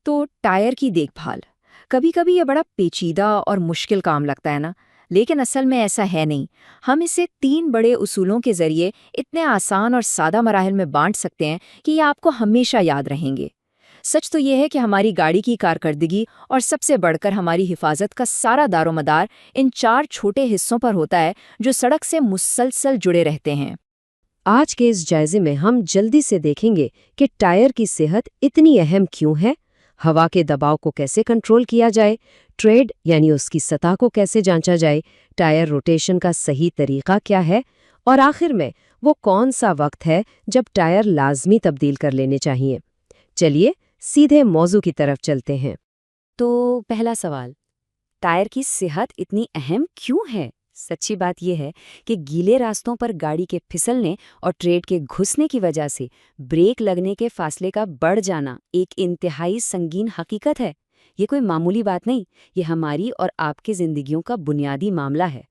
तो टायर की देखभाल कभी कभी ये बड़ा पेचीदा और मुश्किल काम लगता है ना, लेकिन असल में ऐसा है नहीं। हम इसे 3 बड़े उसूलों के जरिए इतने आसान और सादा मराहिल में बांट सकते हैं कि ये आपको हमेशा याद रहेंगे। सच तो ये है कि हमारी गाड़ी की कारकर्दगी और सबसे बढ़कर हमारी हिफाजत का सारा दारोमदार इन 4 छोटे हिस्सों पर होता है जो सड़क से मुसलसल जुड़े रहते हैं। आज के इस जायजे में हम जल्दी से देखेंगे कि टायर की सेहत इतनी अहम क्यों है, हवा के दबाव को कैसे कंट्रोल किया जाए, ट्रेड यानी उसकी सतह को कैसे जांचा जाए, टायर रोटेशन का सही तरीका क्या है, और आखिर में वो कौन सा वक्त है जब टायर लाजमी तब्दील कर लेने चाहिए। चलिए सीधे मौजू की तरफ चलते हैं। तो पहला सवाल, टायर की सेहत इतनी अहम क्यों है? सच्ची बात यह है कि गीले रास्तों पर गाड़ी के फिसलने और ट्रेड के घुसने की वजह से ब्रेक लगने के फासले का बढ़ जाना एक इंतहाई संगीन हकीकत है। ये कोई मामूली बात नहीं, ये हमारी और आपकी जिंदगियों का बुनियादी मामला है।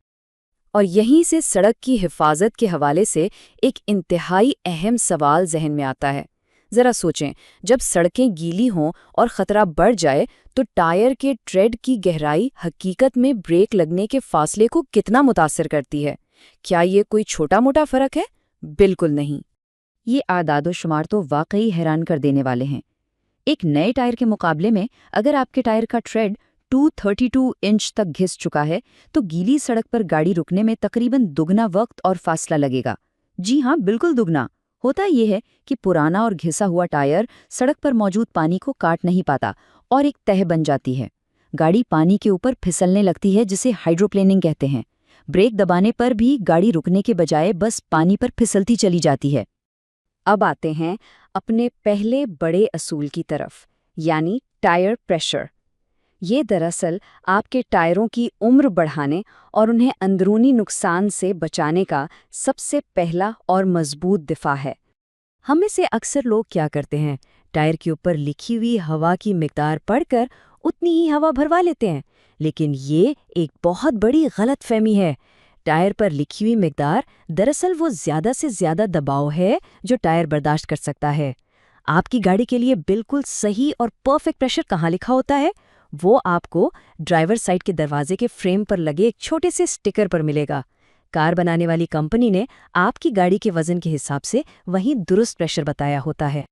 और यहीं से सड़क की हिफाजत के हवाले से एक इंतहाई अहम सवाल जहन में आता है। जरा सोचें, जब सड़कें गीली हों और खतरा बढ़ जाए तो टायर के ट्रेड की गहराई हकीकत में ब्रेक लगने के फासले को कितना मुतासिर करती है? क्या ये कोई छोटा मोटा फर्क है? बिल्कुल नहीं। ये आदादो-शुमार तो वाकई हैरान कर देने वाले हैं। एक नए टायर के मुकाबले में अगर आपके टायर का ट्रेड 232 इंच तक घिस चुका है तो गीली सड़क पर गाड़ी रुकने में तकरीबन दुगना वक्त और फासला लगेगा। जी हाँ, बिल्कुल दुगना। होता यह है कि पुराना और घिसा हुआ टायर सड़क पर मौजूद पानी को काट नहीं पाता और एक तह बन जाती है। गाड़ी पानी के ऊपर फिसलने लगती है, जिसे हाइड्रोप्लेनिंग कहते हैं। ब्रेक दबाने पर भी गाड़ी रुकने के बजाय बस पानी पर फिसलती चली जाती है। अब आते हैं अपने पहले बड़े असूल की तरफ, यानी टायर प्रेशर। ये दरअसल आपके टायरों की उम्र बढ़ाने और उन्हें अंदरूनी नुकसान से बचाने का सबसे पहला और मजबूत दिफा है। हम में से अक्सर लोग क्या करते हैं, टायर के ऊपर लिखी हुई हवा की मिकदार पढ़कर उतनी ही हवा भरवा लेते हैं, लेकिन ये एक बहुत बड़ी गलतफहमी है। टायर पर लिखी हुई मिकदार दरअसल वो ज़्यादा से ज़्यादा दबाव है जो टायर बर्दाश्त कर सकता है। आपकी गाड़ी के लिए बिल्कुल सही और परफेक्ट प्रेशर कहाँ लिखा होता है, वो आपको ड्राइवर साइड के दरवाजे के फ्रेम पर लगे एक छोटे से स्टिकर पर मिलेगा। कार बनाने वाली कंपनी ने आपकी गाड़ी के वजन के हिसाब से वही दुरुस्त प्रेशर बताया होता है।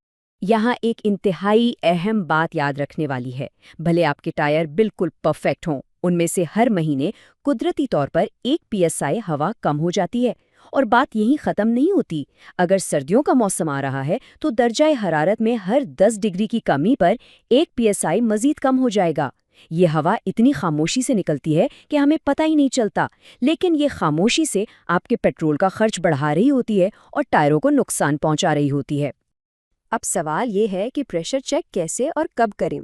यहाँ एक इंतहाई अहम बात याद रखने वाली है, भले आपके टायर बिल्कुल परफेक्ट हों, उनमें से हर महीने कुदरती तौर पर 1 PSI हवा कम हो जाती है। और बात यहीं ख़त्म नहीं होती। अगर सर्दियों का मौसम आ रहा है तो दर्जाए हरारत में हर 10 डिग्री की कमी पर 1 PSI मज़ीद कम हो जाएगा। ये हवा इतनी खामोशी से निकलती है कि हमें पता ही नहीं चलता, लेकिन ये खामोशी से आपके पेट्रोल का खर्च बढ़ा रही होती है और टायरों को नुकसान पहुंचा रही होती है। अब सवाल ये है कि प्रेशर चेक कैसे और कब करें?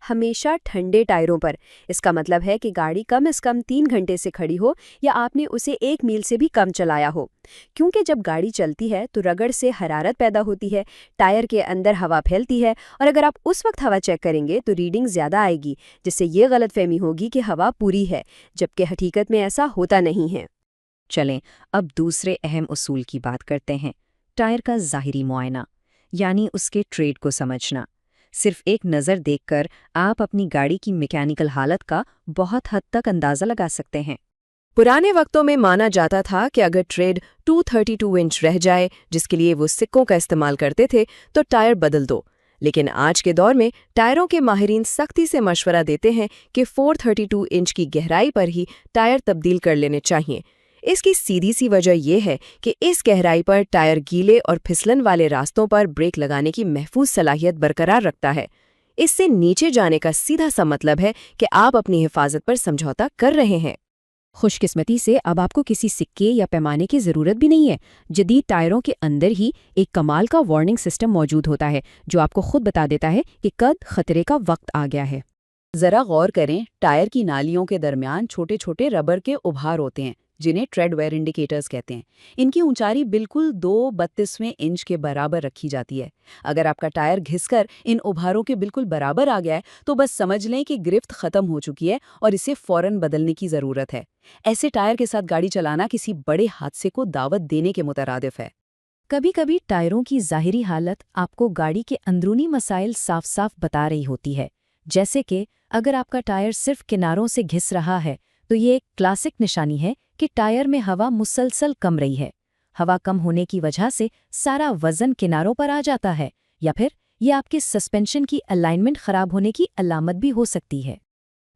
हमेशा ठंडे टायरों पर। इसका मतलब है कि गाड़ी कम से कम 3 घंटे से खड़ी हो या आपने उसे 1 मील से भी कम चलाया हो, क्योंकि जब गाड़ी चलती है तो रगड़ से हरारत पैदा होती है, टायर के अंदर हवा फैलती है, और अगर आप उस वक्त हवा चेक करेंगे तो रीडिंग ज़्यादा आएगी, जिससे ये गलतफहमी होगी कि हवा पूरी है, जबकि हकीकत में ऐसा होता नहीं है। चलें अब दूसरे अहम उसूल की बात करते हैं, टायर का ज़ाहिरी मुआयना, यानी उसके ट्रेड को समझना। सिर्फ एक नज़र देखकर आप अपनी गाड़ी की मैकेनिकल हालत का बहुत हद तक अंदाज़ा लगा सकते हैं। पुराने वक्तों में माना जाता था कि अगर ट्रेड 232 इंच रह जाए, जिसके लिए वो सिक्कों का इस्तेमाल करते थे, तो टायर बदल दो। लेकिन आज के दौर में टायरों के माहिरीन सख्ती से मशवरा देते हैं कि 432 इंच की गहराई पर ही टायर तब्दील कर लेने चाहिए। इसकी सीधी सी वजह यह है कि इस गहराई पर टायर गीले और फिसलन वाले रास्तों पर ब्रेक लगाने की महफूज सलाहियत बरकरार रखता है। इससे नीचे जाने का सीधा सा मतलब है कि आप अपनी हिफाजत पर समझौता कर रहे हैं। खुशकिस्मती से अब आपको किसी सिक्के या पैमाने की ज़रूरत भी नहीं है। जदीद टायरों के अंदर ही एक कमाल का वार्निंग सिस्टम मौजूद होता है जो आपको खुद बता देता है कि कद खतरे का वक्त आ गया है। ज़रा गौर करें, टायर की नालियों के दरमियान छोटे छोटे रबर के उभार होते हैं जिन्हें ट्रेड वेयर इंडिकेटर्स कहते हैं। इनकी ऊंचाई बिल्कुल 2/32 इंच के बराबर रखी जाती है। अगर आपका टायर घिसकर इन उभारों के बिल्कुल बराबर आ गया है तो बस समझ लें कि गिरफ्त खत्म हो चुकी है और इसे फौरन बदलने की ज़रूरत है। ऐसे टायर के साथ गाड़ी चलाना किसी बड़े हादसे को दावत देने के मुतरादिफ है। कभी कभी टायरों की ज़ाहिरी हालत आपको गाड़ी के अंदरूनी मसाइल साफ साफ बता रही होती है। जैसे कि अगर आपका टायर सिर्फ किनारों से घिस रहा है तो ये एक क्लासिक निशानी है कि टायर में हवा मुसलसल कम रही है। हवा कम होने की वजह से सारा वजन किनारों पर आ जाता है, या फिर ये आपके सस्पेंशन की अलाइनमेंट खराब होने की अलामत भी हो सकती है।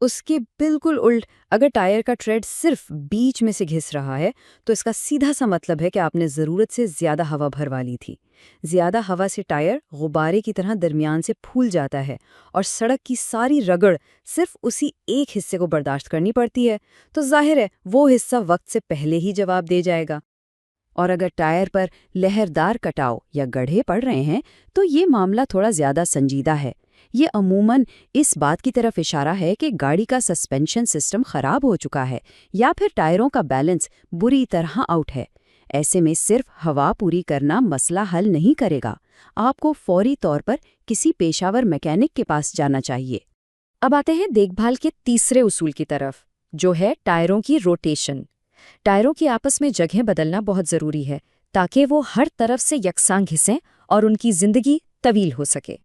उसके बिल्कुल उल्ट अगर टायर का ट्रेड सिर्फ बीच में से घिस रहा है तो इसका सीधा सा मतलब है कि आपने ज़रूरत से ज़्यादा हवा भरवा ली थी। ज़्यादा हवा से टायर गुब्बारे की तरह दरमियान से फूल जाता है और सड़क की सारी रगड़ सिर्फ उसी एक हिस्से को बर्दाश्त करनी पड़ती है, तो जाहिर है वो हिस्सा वक्त से पहले ही जवाब दे जाएगा। और अगर टायर पर लहरदार कटाव या गड्ढे पड़ रहे हैं तो ये मामला थोड़ा ज़्यादा संजीदा है। ये अमूमन इस बात की तरफ इशारा है कि गाड़ी का सस्पेंशन सिस्टम खराब हो चुका है या फिर टायरों का बैलेंस बुरी तरह आउट है। ऐसे में सिर्फ हवा पूरी करना मसला हल नहीं करेगा। आपको फौरी तौर पर किसी पेशावर मैकेनिक के पास जाना चाहिए। अब आते हैं देखभाल के तीसरे उसूल की तरफ, जो है टायरों की रोटेशन। टायरों की आपस में जगह बदलना बहुत ज़रूरी है ताकि वो हर तरफ से यकसां घिसें और उनकी ज़िंदगी तवील हो सके।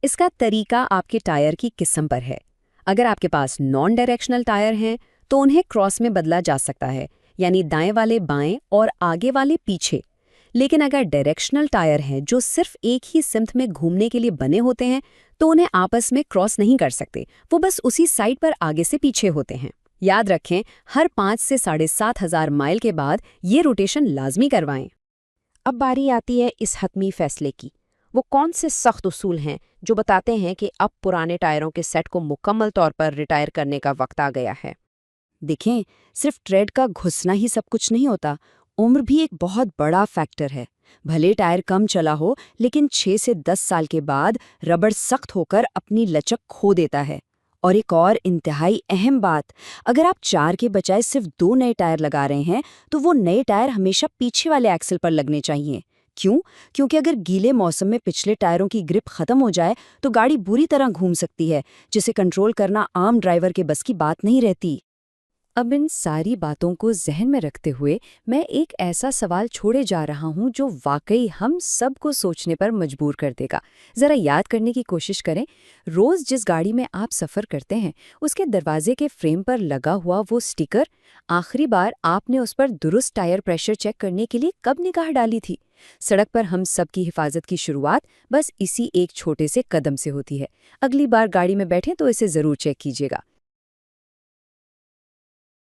इसका तरीका आपके टायर की किस्म पर है। अगर आपके पास नॉन डायरेक्शनल टायर हैं तो उन्हें क्रॉस में बदला जा सकता है, यानी दाएं वाले बाएं और आगे वाले पीछे। लेकिन अगर डायरेक्शनल टायर हैं जो सिर्फ एक ही सिम्त में घूमने के लिए बने होते हैं तो उन्हें आपस में क्रॉस नहीं कर सकते, वो बस उसी साइड पर आगे से पीछे होते हैं। याद रखें, हर 5 से 7,500 माइल के बाद ये रोटेशन लाजमी करवाएं। अब बारी आती है इस हतमी फैसले की। वो कौन से सख्त उसूल हैं जो बताते हैं कि अब पुराने टायरों के सेट को मुकम्मल तौर पर रिटायर करने का वक्त आ गया है? देखें, सिर्फ ट्रेड का घुसना ही सब कुछ नहीं होता, उम्र भी एक बहुत बड़ा फैक्टर है। भले टायर कम चला हो, लेकिन 6 से 10 साल के बाद रबड़ सख्त होकर अपनी लचक खो देता है। और एक और इंतहाई अहम बात, अगर आप 4 के बजाय सिर्फ 2 नए टायर लगा रहे हैं तो वो नए टायर हमेशा पीछे वाले एक्सल पर लगने चाहिए। क्यों? क्योंकि अगर गीले मौसम में पिछले टायरों की ग्रिप खत्म हो जाए तो गाड़ी बुरी तरह घूम सकती है, जिसे कंट्रोल करना आम ड्राइवर के बस की बात नहीं रहती। अब इन सारी बातों को जहन में रखते हुए मैं एक ऐसा सवाल छोड़े जा रहा हूं जो वाकई हम सबको सोचने पर मजबूर कर देगा। ज़रा याद करने की कोशिश करें, रोज़ जिस गाड़ी में आप सफ़र करते हैं उसके दरवाजे के फ्रेम पर लगा हुआ वो स्टिकर, आखिरी बार आपने उस पर दुरुस्त टायर प्रेशर चेक करने के लिए कब निगाह डाली थी? सड़क पर हम सब की हिफाजत की शुरुआत बस इसी एक छोटे से कदम से होती है। अगली बार गाड़ी में बैठें तो इसे ज़रूर चेक कीजिएगा।